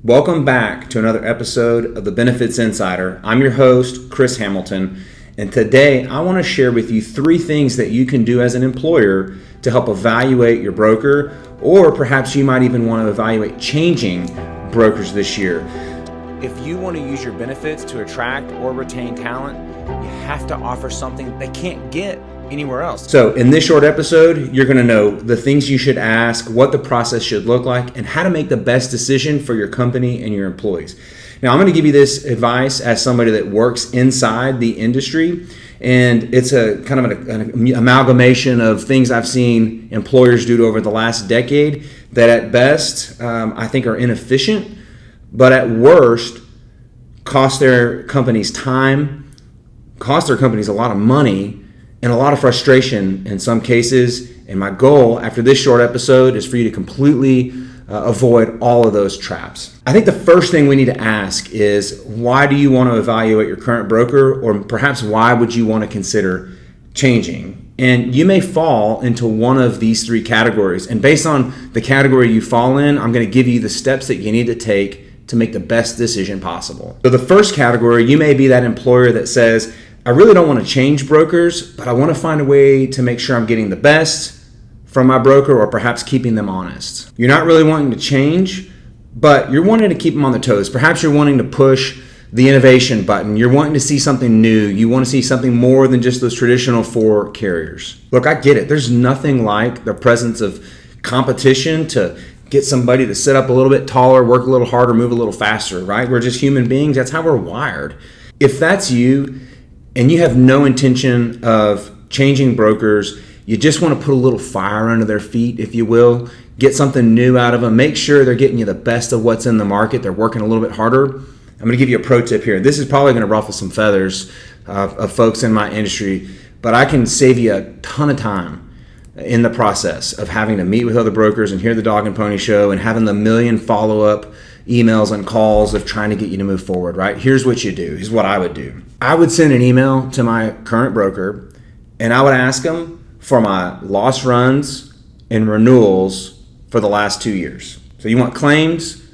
Welcome back to another episode of the Benefits Insider. I'm your host, Chris Hamilton, and today I want to share with you 3 things that you can do as an employer to help evaluate your broker, or perhaps you might even want to evaluate changing brokers this year. If you want to use your benefits to attract or retain talent, you have to offer something they can't get anywhere else. So in this short episode, you're going to know the things you should ask, what the process should look like, and how to make the best decision for your company and your employees. Now, I'm going to give you this advice as somebody that works inside the industry, and it's a kind of an amalgamation of things I've seen employers do over the last decade that at best I think are inefficient, but at worst cost their companies time, cost their companies a lot of money, and a lot of frustration in some cases. And my goal after this short episode is for you to completely avoid all of those traps. I think the first thing we need to ask is, why do you want to evaluate your current broker, or perhaps why would you want to consider changing? And you may fall into one of these 3 categories. And based on the category you fall in, I'm going to give you the steps that you need to take to make the best decision possible. So the first category, you may be that employer that says, I really don't want to change brokers, but I want to find a way to make sure I'm getting the best from my broker, or perhaps keeping them honest. You're not really wanting to change, but you're wanting to keep them on their toes. Perhaps you're wanting to push the innovation button. You're wanting to see something new. You want to see something more than just those traditional 4 carriers. Look, I get it. There's nothing like the presence of competition to get somebody to sit up a little bit taller, work a little harder, move a little faster, right? We're just human beings. That's how we're wired. If that's you, and you have no intention of changing brokers, you just want to put a little fire under their feet, if you will, get something new out of them, make sure they're getting you the best of what's in the market, they're working a little bit harder. I'm going to give you a pro tip here. This is probably going to ruffle some feathers of folks in my industry, but I can save you a ton of time in the process of having to meet with other brokers and hear the dog and pony show and having the million follow-up emails and calls of trying to get you to move forward, right? Here's what you do. Here's what I would do. I would send an email to my current broker, and I would ask them for my loss runs and renewals for the last 2 years. So you want claims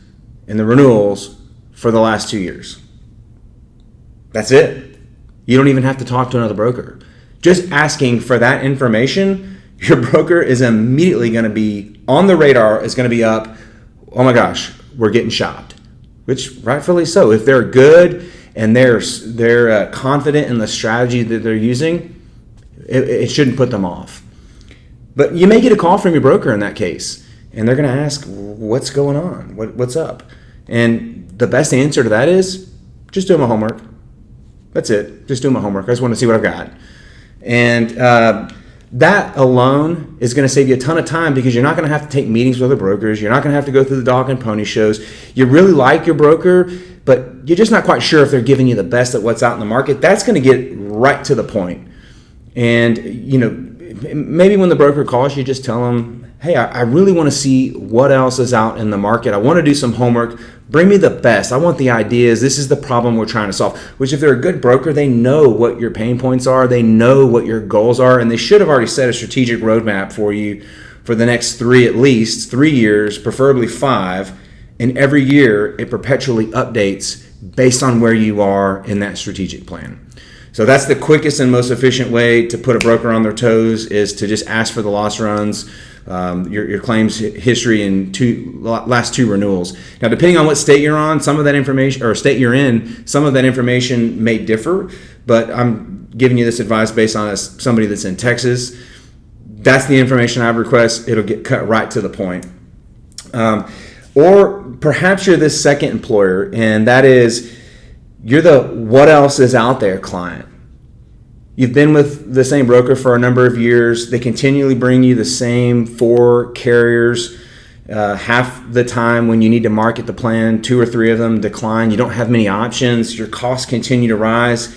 and the renewals for the last 2 years. That's it. You don't even have to talk to another broker. Just asking for that information, your broker is immediately going to be on the radar, is going to be up, oh my gosh, we're getting shopped, which rightfully so. If they're good and they're confident in the strategy that they're using, it shouldn't put them off. But you may get a call from your broker in that case, and they're going to ask, what's going on? What's up? And the best answer to that is, just do my homework. That's it. Just do my homework. I just want to see what I've got. And that alone is going to save you a ton of time, because you're not going to have to take meetings with other brokers. You're not going to have to go through the dog and pony shows. You really like your broker, but you're just not quite sure if they're giving you the best at what's out in the market. That's going to get right to the point. And, maybe when the broker calls, you just tell them, hey, I really want to see what else is out in the market. I want to do some homework. Bring me the best. I want the ideas. This is the problem we're trying to solve. Which, if they're a good broker, they know what your pain points are. They know what your goals are. And they should have already set a strategic roadmap for you for the next at least 3 years, preferably 5. And every year it perpetually updates based on where you are in that strategic plan. So that's the quickest and most efficient way to put a broker on their toes, is to just ask for the loss runs, your claims history, and last 2 renewals. Now, depending on what state you're on, some of that information, or state you're in, some of that information may differ, but I'm giving you this advice based on somebody that's in Texas. That's the information I request. It'll get cut right to the point. Or perhaps you're this second employer, and that is, you're the what else is out there client. You've been with the same broker for a number of years. They continually bring you the same 4 carriers. Half the time when you need to market the plan, 2 or 3 of them decline. You don't have many options. Your costs continue to rise.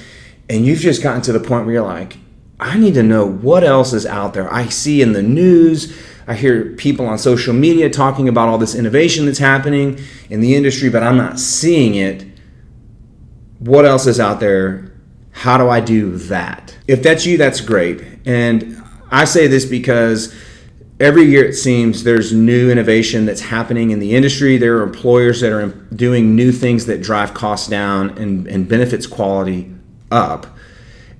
And you've just gotten to the point where you're like, I need to know what else is out there. I see in the news, I hear people on social media talking about all this innovation that's happening in the industry, but I'm not seeing it. What else is out there? How do I do that? If that's you, that's great. And I say this because every year it seems there's new innovation that's happening in the industry. There are employers that are doing new things that drive costs down and benefits quality up.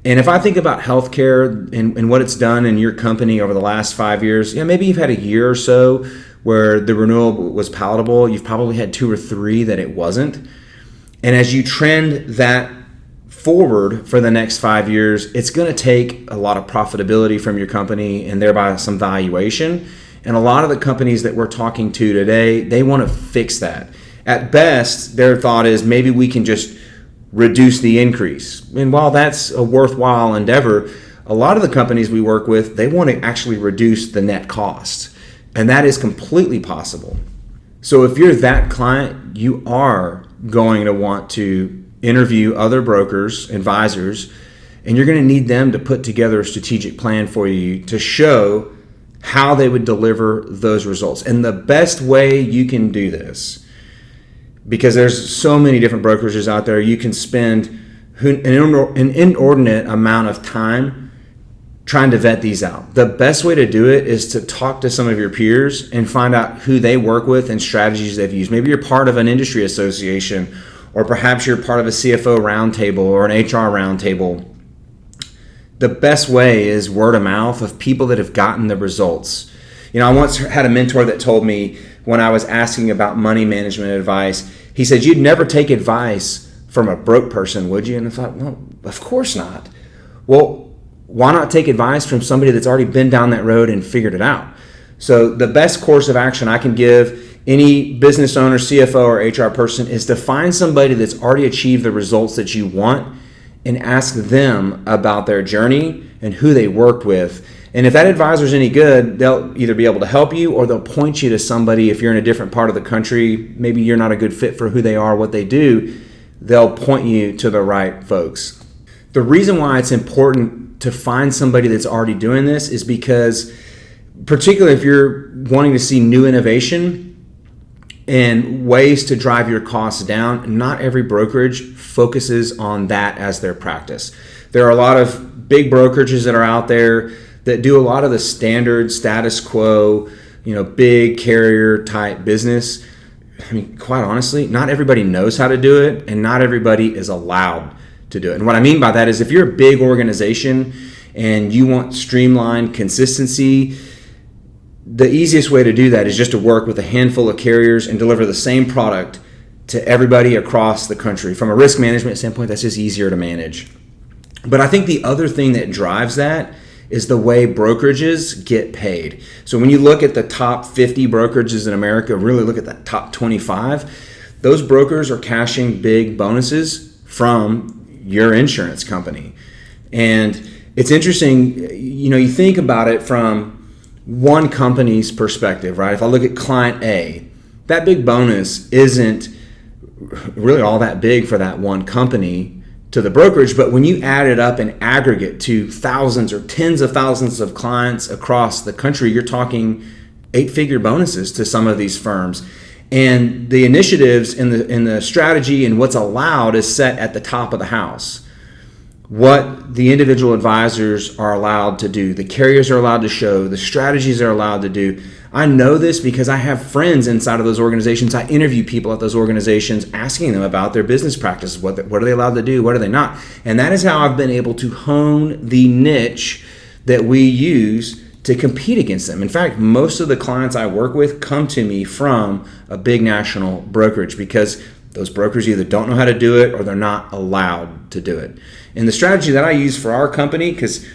And if I think about healthcare and what it's done in your company over the last 5 years, maybe you've had a year or so where the renewal was palatable. You've probably had 2 or 3 that it wasn't. And as you trend that forward for the next 5 years, it's going to take a lot of profitability from your company and thereby some valuation. And a lot of the companies that we're talking to today, they want to fix that. At best, their thought is maybe we can just reduce the increase. And while that's a worthwhile endeavor, a lot of the companies we work with, they want to actually reduce the net cost. And that is completely possible. So if you're that client, you are going to want to interview other brokers, advisors, and you're going to need them to put together a strategic plan for you to show how they would deliver those results. And the best way you can do this, because there's so many different brokerages out there, you can spend an inordinate amount of time trying to vet these out. The best way to do it is to talk to some of your peers and find out who they work with and strategies they've used. Maybe you're part of an industry association, or perhaps you're part of a CFO roundtable or an HR roundtable. The best way is word of mouth of people that have gotten the results. I once had a mentor that told me, when I was asking about money management advice, he said, "You'd never take advice from a broke person, would you?" And I thought, well, of course not. Well, why not take advice from somebody that's already been down that road and figured it out? So the best course of action I can give any business owner, CFO, or HR person is to find somebody that's already achieved the results that you want and ask them about their journey and who they worked with. And if that advisor is any good, they'll either be able to help you or they'll point you to somebody. If you're in a different part of the country, maybe you're not a good fit for who they are, what they do, they'll point you to the right folks. The reason why it's important to find somebody that's already doing this is because, particularly if you're wanting to see new innovation and ways to drive your costs down, not every brokerage focuses on that as their practice. There are a lot of big brokerages that are out there that do a lot of the standard status quo, big carrier type business. I mean, quite honestly, not everybody knows how to do it, and not everybody is allowed to do it. And what I mean by that is if you're a big organization and you want streamlined consistency, the easiest way to do that is just to work with a handful of carriers and deliver the same product to everybody across the country. From a risk management standpoint, that's just easier to manage. But I think the other thing that drives that is the way brokerages get paid. So when you look at the top 50 brokerages in America, really look at the top 25, those brokers are cashing big bonuses from your insurance company. And it's interesting, you think about it from one company's perspective, right? If I look at client A, that big bonus isn't really all that big for that one company to the brokerage, but when you add it up in aggregate to thousands or tens of thousands of clients across the country, you're talking 8-figure bonuses to some of these firms. And the initiatives in the strategy and what's allowed is set at the top of the house. What the individual advisors are allowed to do, the carriers are allowed to show, the strategies they're allowed to do. I know this because I have friends inside of those organizations. I interview people at those organizations asking them about their business practices. What are they allowed to do? What are they not? And that is how I've been able to hone the niche that we use to compete against them. In fact, most of the clients I work with come to me from a big national brokerage because those brokers either don't know how to do it or they're not allowed to do it. And the strategy that I use for our company, because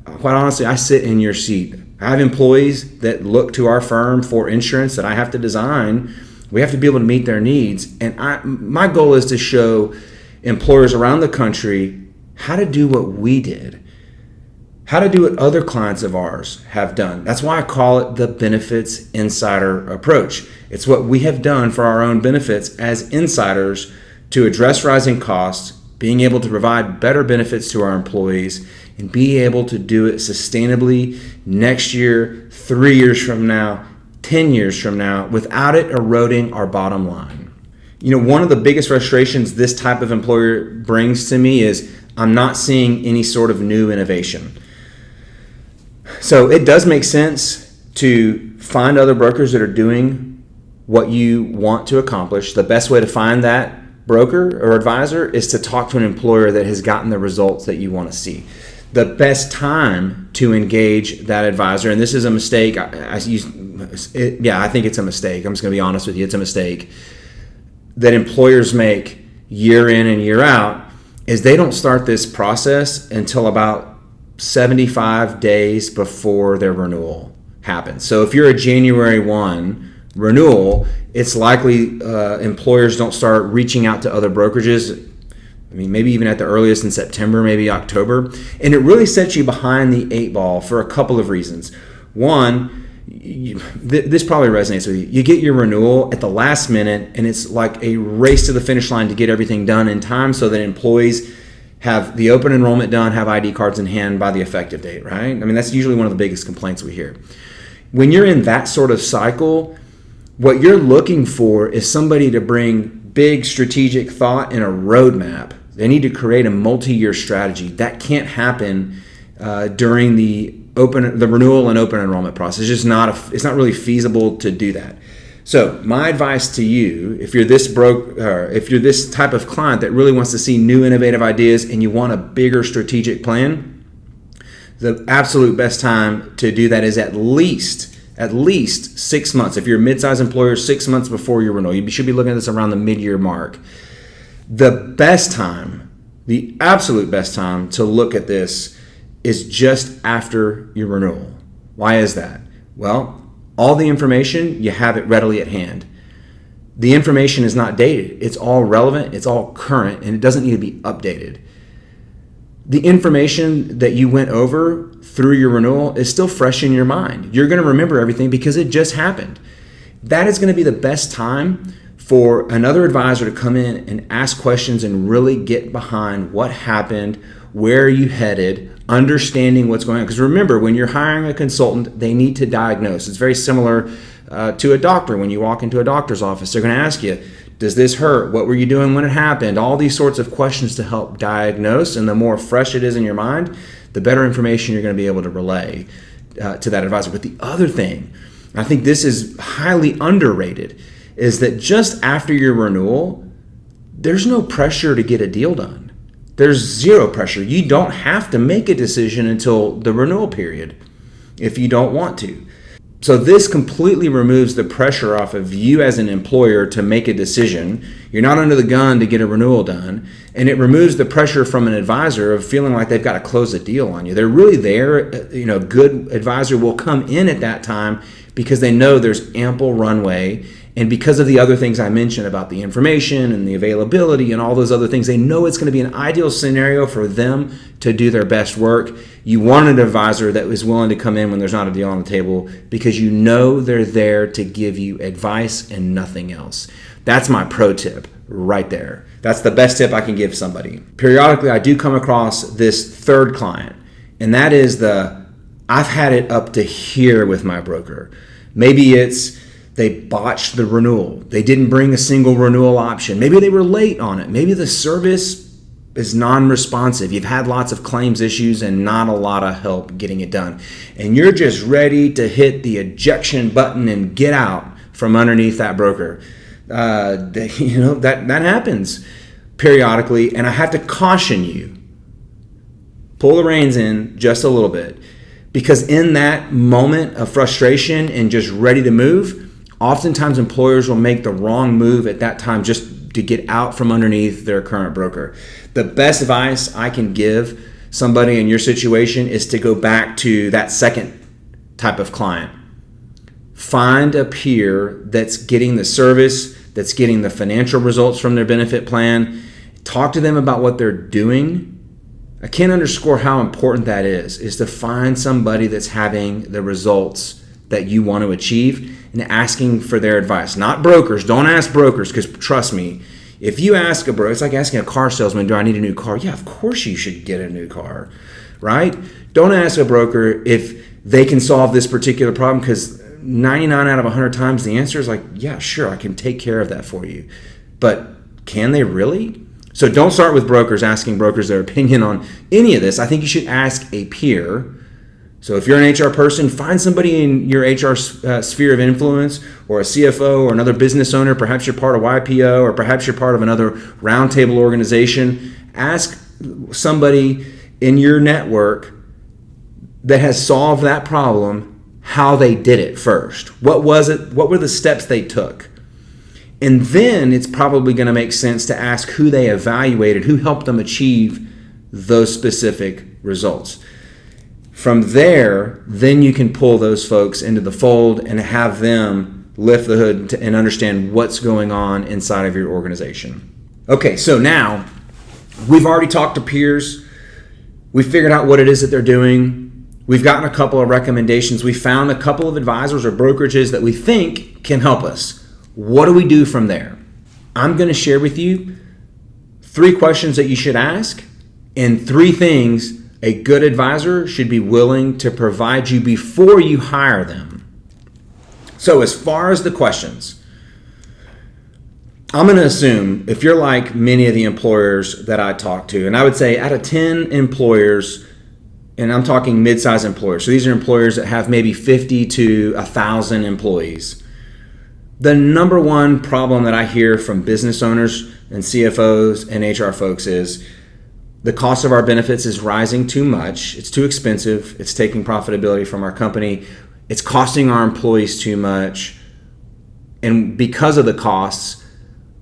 quite honestly, I sit in your seat. I have employees that look to our firm for insurance that I have to design. We have to be able to meet their needs. And my goal is to show employers around the country how to do what we did, how to do what other clients of ours have done. That's why I call it the benefits insider approach. It's what we have done for our own benefits as insiders to address rising costs, being able to provide better benefits to our employees, and be able to do it sustainably next year, 3 years from now, 10 years from now, without it eroding our bottom line. One of the biggest frustrations this type of employer brings to me is I'm not seeing any sort of new innovation. So it does make sense to find other brokers that are doing what you want to accomplish. The best way to find that broker or advisor is to talk to an employer that has gotten the results that you want to see. The best time to engage that advisor, and this is a mistake, I think it's a mistake. I'm just going to be honest with you. It's a mistake that employers make year in and year out, is they don't start this process until about 75 days before their renewal happens. So if you're a January 1 renewal, it's likely employers don't start reaching out to other brokerages. I mean, maybe even at the earliest in September, maybe October. And it really sets you behind the 8 ball for a couple of reasons. One, this probably resonates with you. You get your renewal at the last minute, and it's like a race to the finish line to get everything done in time so that employees have the open enrollment done, have ID cards in hand by the effective date, right? I mean, that's usually one of the biggest complaints we hear. When you're in that sort of cycle, what you're looking for is somebody to bring big strategic thought and a roadmap. They need to create a multi-year strategy. That can't happen during the renewal and open enrollment process. It's not really feasible to do that. So my advice to you, if you're this type of client that really wants to see new innovative ideas and you want a bigger strategic plan, the absolute best time to do that is at least 6 months. If you're a mid-sized employer, 6 months before your renewal. You should be looking at this around the mid-year mark. The absolute best time to look at this is just after your renewal. Why is that? Well, all the information, you have it readily at hand. The information is not dated. It's all relevant, it's all current, and it doesn't need to be updated. The information that you went over through your renewal is still fresh in your mind. You're going to remember everything because it just happened. That is going to be the best time for another advisor to come in and ask questions and really get behind what happened, where are you headed, understanding what's going on. Because remember, when you're hiring a consultant, they need to diagnose. It's very similar to a doctor. When you walk into a doctor's office, they're going to ask you, does this hurt? What were you doing when it happened? All these sorts of questions to help diagnose. And the more fresh it is in your mind, the better information you're going to be able to relay to that advisor. But the other thing, I think this is highly underrated, is that just after your renewal, there's no pressure to get a deal done. There's zero pressure. You don't have to make a decision until the renewal period if you don't want to. So this completely removes the pressure off of you as an employer to make a decision. You're not under the gun to get a renewal done. And it removes the pressure from an advisor of feeling like they've got to close a deal on you. They're really there. A good advisor will come in at that time because they know there's ample runway. And because of the other things I mentioned about the information and the availability and all those other things, they know it's going to be an ideal scenario for them to do their best work. You want an advisor that is willing to come in when there's not a deal on the table because you know they're there to give you advice and nothing else. That's my pro tip right there. That's the best tip I can give somebody. Periodically, I do come across this third client, and that is I've had it up to here with my broker. Maybe it's they botched the renewal. They didn't bring a single renewal option. Maybe they were late on it. Maybe the service is non-responsive. You've had lots of claims issues and not a lot of help getting it done. And you're just ready to hit the ejection button and get out from underneath that broker. That happens periodically. And I have to caution you, pull the reins in just a little bit. Because in that moment of frustration and just ready to move, oftentimes employers will make the wrong move at that time just to get out from underneath their current broker. The best advice I can give somebody in your situation is to go back to that second type of client. Find a peer that's getting the service, that's getting the financial results from their benefit plan. Talk to them about what they're doing. I can't underscore how important that is to find somebody that's having the results that you want to achieve and asking for their advice. Not brokers. Don't ask brokers, because trust me, if you ask a broker, it's like asking a car salesman, do I need a new car? Yeah, of course you should get a new car, right? Don't ask a broker if they can solve this particular problem, because 99 out of 100 times the answer is like, yeah, sure, I can take care of that for you. But can they really? So don't start with brokers, asking brokers their opinion on any of this. I think you should ask a peer, So if you're an HR person, find somebody in your HR sphere of influence, or a CFO or another business owner. Perhaps you're part of YPO, or perhaps you're part of another roundtable organization. Ask somebody in your network that has solved that problem how they did it first. What was it? What were the steps they took? And then it's probably going to make sense to ask who they evaluated, who helped them achieve those specific results. From there, then you can pull those folks into the fold and have them lift the hood and understand what's going on inside of your organization. Okay, so now we've already talked to peers. We figured out what it is that they're doing. We've gotten a couple of recommendations. We found a couple of advisors or brokerages that we think can help us. What do we do from there? I'm going to share with you 3 questions that you should ask and 3 things a good advisor should be willing to provide you before you hire them. So as far as the questions, I'm going to assume if you're like many of the employers that I talk to, and I would say out of 10 employers, and I'm talking mid-sized employers, so these are employers that have maybe 50 to 1,000 employees. The number one problem that I hear from business owners and CFOs and HR folks is the cost of our benefits is rising too much. It's too expensive. It's taking profitability from our company. It's costing our employees too much. And because of the costs,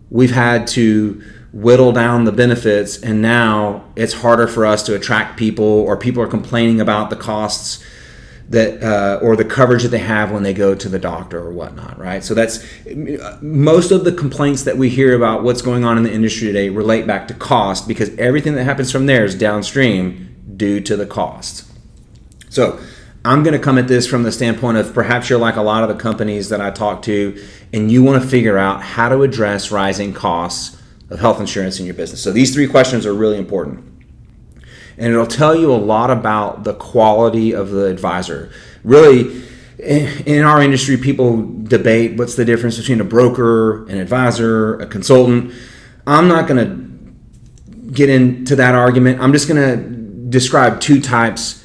we've had to whittle down the benefits, and now it's harder for us to attract people, or people are complaining about the costs that or the coverage that they have when they go to the doctor or whatnot, right? So that's most of the complaints that we hear about what's going on in the industry today relate back to cost, because everything that happens from there is downstream due to the cost. So I'm going to come at this from the standpoint of perhaps you're like a lot of the companies that I talk to, and you want to figure out how to address rising costs of health insurance in your business. So these 3 questions are really important. And it'll tell you a lot about the quality of the advisor. Really, in our industry, people debate what's the difference between a broker, an advisor, a consultant. I'm not going to get into that argument. I'm just going to describe 2 types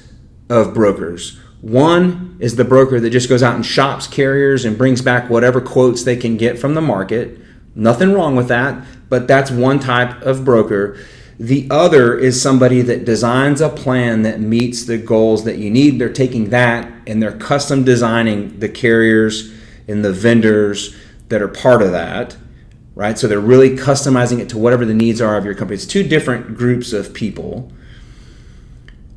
of brokers. One is the broker that just goes out and shops carriers and brings back whatever quotes they can get from the market. Nothing wrong with that, but that's one type of broker. The other is somebody that designs a plan that meets the goals that you need. They're taking that and they're custom designing the carriers and the vendors that are part of that, right? So they're really customizing it to whatever the needs are of your company. It's 2 different groups of people.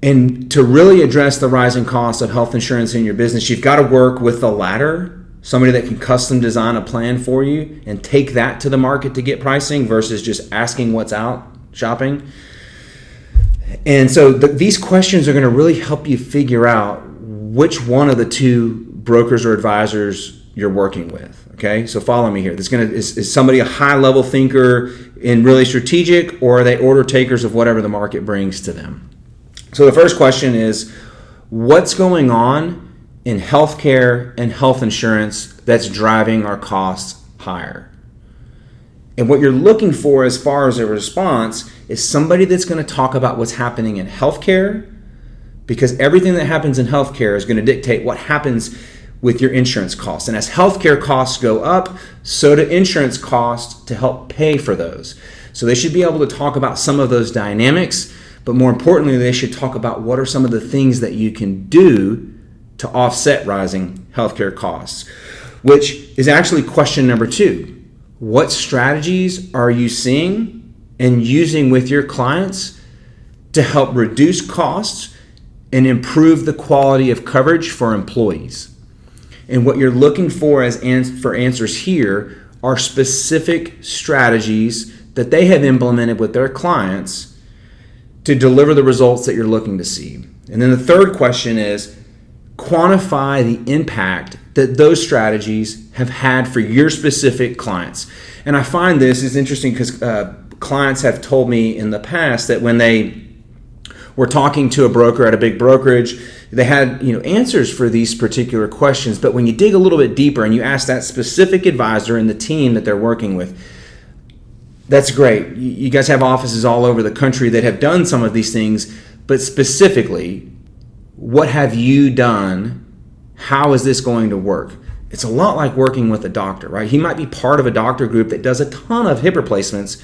And to really address the rising cost of health insurance in your business, you've got to work with the latter, somebody that can custom design a plan for you and take that to the market to get pricing versus just asking what's out shopping. And so these questions are going to really help you figure out which one of the 2 brokers or advisors you're working with. Okay, so follow me here. Is somebody a high-level thinker and really strategic, or are they order takers of whatever the market brings to them? So the first question is, what's going on in healthcare and health insurance that's driving our costs higher? And what you're looking for as far as a response is somebody that's going to talk about what's happening in healthcare, because everything that happens in healthcare is going to dictate what happens with your insurance costs. And as healthcare costs go up, so do insurance costs to help pay for those. So they should be able to talk about some of those dynamics, but more importantly, they should talk about what are some of the things that you can do to offset rising healthcare costs, which is actually question number 2. What strategies are you seeing and using with your clients to help reduce costs and improve the quality of coverage for employees? And what you're looking for for answers here are specific strategies that they have implemented with their clients to deliver the results that you're looking to see. And then the third question is, quantify the impact that those strategies have had for your specific clients. And I find this is interesting because clients have told me in the past that when they were talking to a broker at a big brokerage, they had answers for these particular questions. But when you dig a little bit deeper and you ask that specific advisor and the team that they're working with, that's great. You guys have offices all over the country that have done some of these things, but specifically, what have you done? How is this going to work? It's a lot like working with a doctor, right? He might be part of a doctor group that does a ton of hip replacements,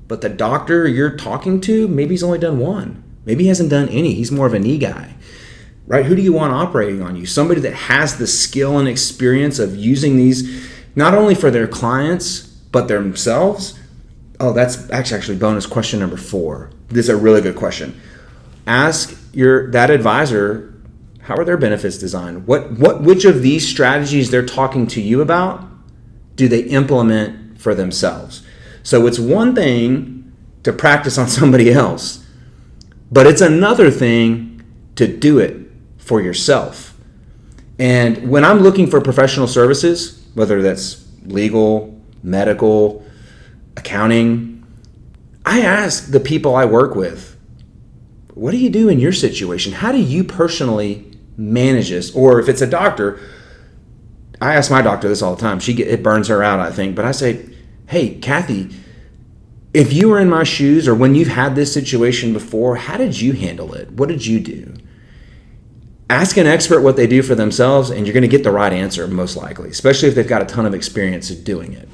but the doctor you're talking to, maybe he's only done one. Maybe he hasn't done any. He's more of a knee guy, right? Who do you want operating on you? Somebody that has the skill and experience of using these, not only for their clients, but themselves. Oh, that's actually bonus question number 4. This is a really good question. Ask that advisor, how are their benefits designed? Which of these strategies they're talking to you about do they implement for themselves? So it's one thing to practice on somebody else, but it's another thing to do it for yourself. And when I'm looking for professional services, whether that's legal, medical, accounting, I ask the people I work with, what do you do in your situation? How do you personally manage this? Or if it's a doctor, I ask my doctor this all the time. It burns her out, I think. But I say, hey, Kathy, if you were in my shoes or when you've had this situation before, how did you handle it? What did you do? Ask an expert what they do for themselves, and you're going to get the right answer most likely, especially if they've got a ton of experience at doing it.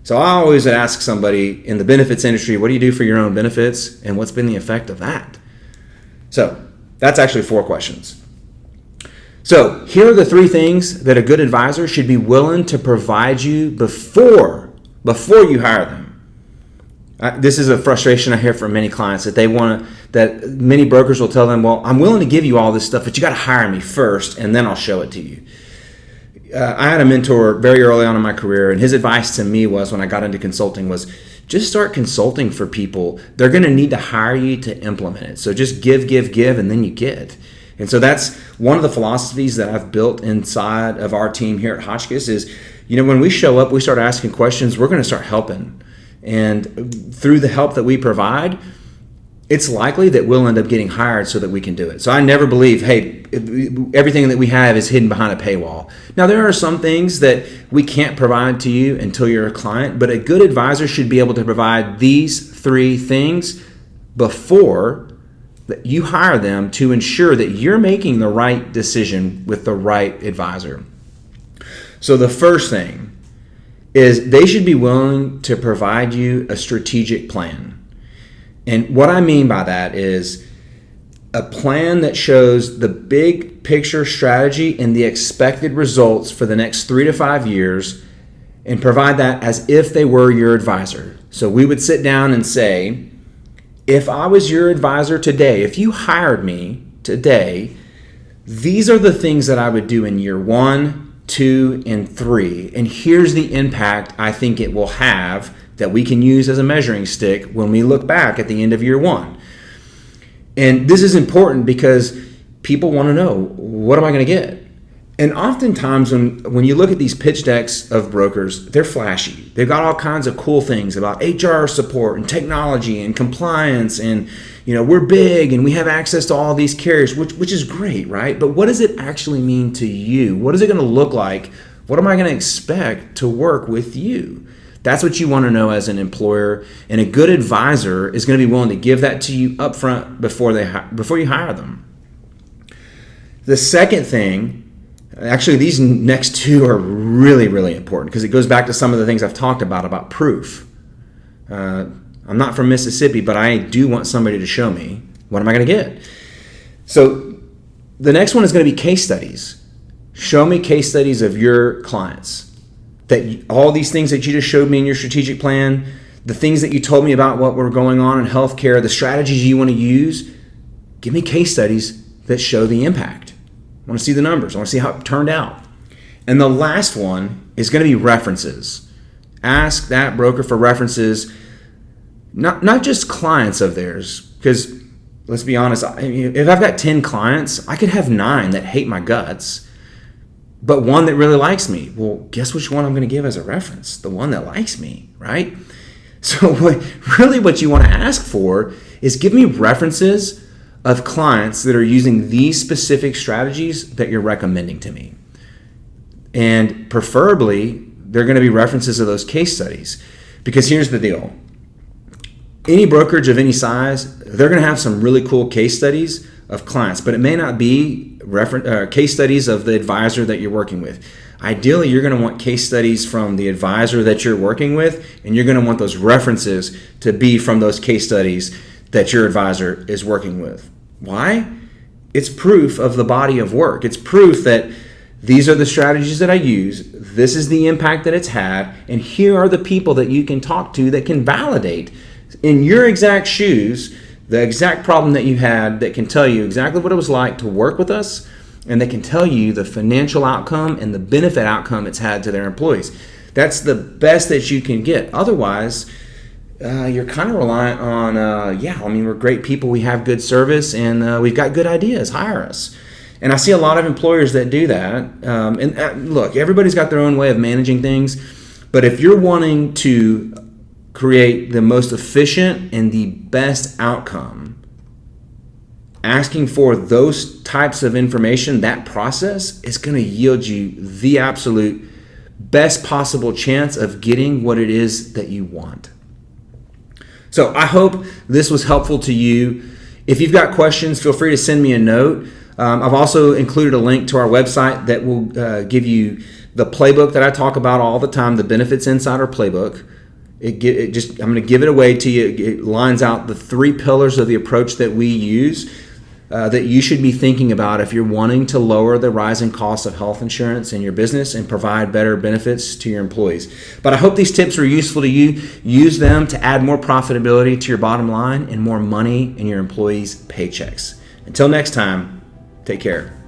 So I always ask somebody in the benefits industry, what do you do for your own benefits, and what's been the effect of that? So that's actually 4 questions. So here are the 3 things that a good advisor should be willing to provide you before you hire them. This is a frustration I hear from many clients that many brokers will tell them, well, I'm willing to give you all this stuff, but you got to hire me first, and then I'll show it to you. I had a mentor very early on in my career, and his advice to me was, when I got into consulting, was just start consulting for people. They're going to need to hire you to implement it. So just give, and then you get. And so that's one of the philosophies that I've built inside of our team here at Hotchkiss is, when we show up, we start asking questions, we're going to start helping. And through the help that we provide, it's likely that we'll end up getting hired so that we can do it. So I never believe, hey, everything that we have is hidden behind a paywall. Now, there are some things that we can't provide to you until you're a client, but a good advisor should be able to provide these 3 things before you hire them to ensure that you're making the right decision with the right advisor. So the first thing is they should be willing to provide you a strategic plan. And what I mean by that is a plan that shows the big picture strategy and the expected results for the next 3 to 5 years, and provide that as if they were your advisor. So we would sit down and say, if I was your advisor today, if you hired me today, these are the things that I would do in year 1, 2, and 3. And here's the impact I think it will have that we can use as a measuring stick when we look back at the end of year 1. And this is important because people want to know, what am I going to get? And oftentimes when you look at these pitch decks of brokers, they're flashy. They've got all kinds of cool things about HR support and technology and compliance, and we're big and we have access to all these carriers, which is great, right? But what does it actually mean to you? What is it going to look like? What am I going to expect to work with you? That's what you want to know as an employer, and a good advisor is going to be willing to give that to you up front before you hire them. The second thing, actually these next 2 are really, really important because it goes back to some of the things I've talked about proof. I'm not from Mississippi, but I do want somebody to show me, what am I going to get? So the next one is going to be case studies. Show me case studies of your clients. All these things that you just showed me in your strategic plan, the things that you told me about what were going on in healthcare, the strategies you want to use, give me case studies that show the impact. I want to see the numbers. I want to see how it turned out. And the last one is going to be references. Ask that broker for references, not just clients of theirs, because let's be honest, if I've got 10 clients, I could have 9 that hate my guts, but 1 that really likes me. Well, guess which one I'm going to give as a reference? The one that likes me, right? So what you want to ask for is give me references of clients that are using these specific strategies that you're recommending to me. And preferably, they're going to be references of those case studies. Because here's the deal. Any brokerage of any size, they're going to have some really cool case studies of clients, but it may not be case studies of the advisor that you're working with. Ideally, you're going to want case studies from the advisor that you're working with, and you're going to want those references to be from those case studies that your advisor is working with. Why? It's proof of the body of work. It's proof that these are the strategies that I use, this is the impact that it's had, and here are the people that you can talk to that can validate in your exact shoes the exact problem that you had, that can tell you exactly what it was like to work with us, and they can tell you the financial outcome and the benefit outcome it's had to their employees. That's the best that you can get. Otherwise, you're kind of reliant on, we're great people, we have good service, and we've got good ideas, hire us. And I see a lot of employers that do that. Look, everybody's got their own way of managing things, but if you're wanting to create the most efficient and the best outcome, asking for those types of information, that process is going to yield you the absolute best possible chance of getting what it is that you want. So I hope this was helpful to you. If you've got questions, feel free to send me a note. I've also included a link to our website that will give you the playbook that I talk about all the time, the Benefits Insider Playbook. I'm going to give it away to you. It lines out the 3 pillars of the approach that we use that you should be thinking about if you're wanting to lower the rising cost of health insurance in your business and provide better benefits to your employees. But I hope these tips were useful to you. Use them to add more profitability to your bottom line and more money in your employees' paychecks. Until next time, take care.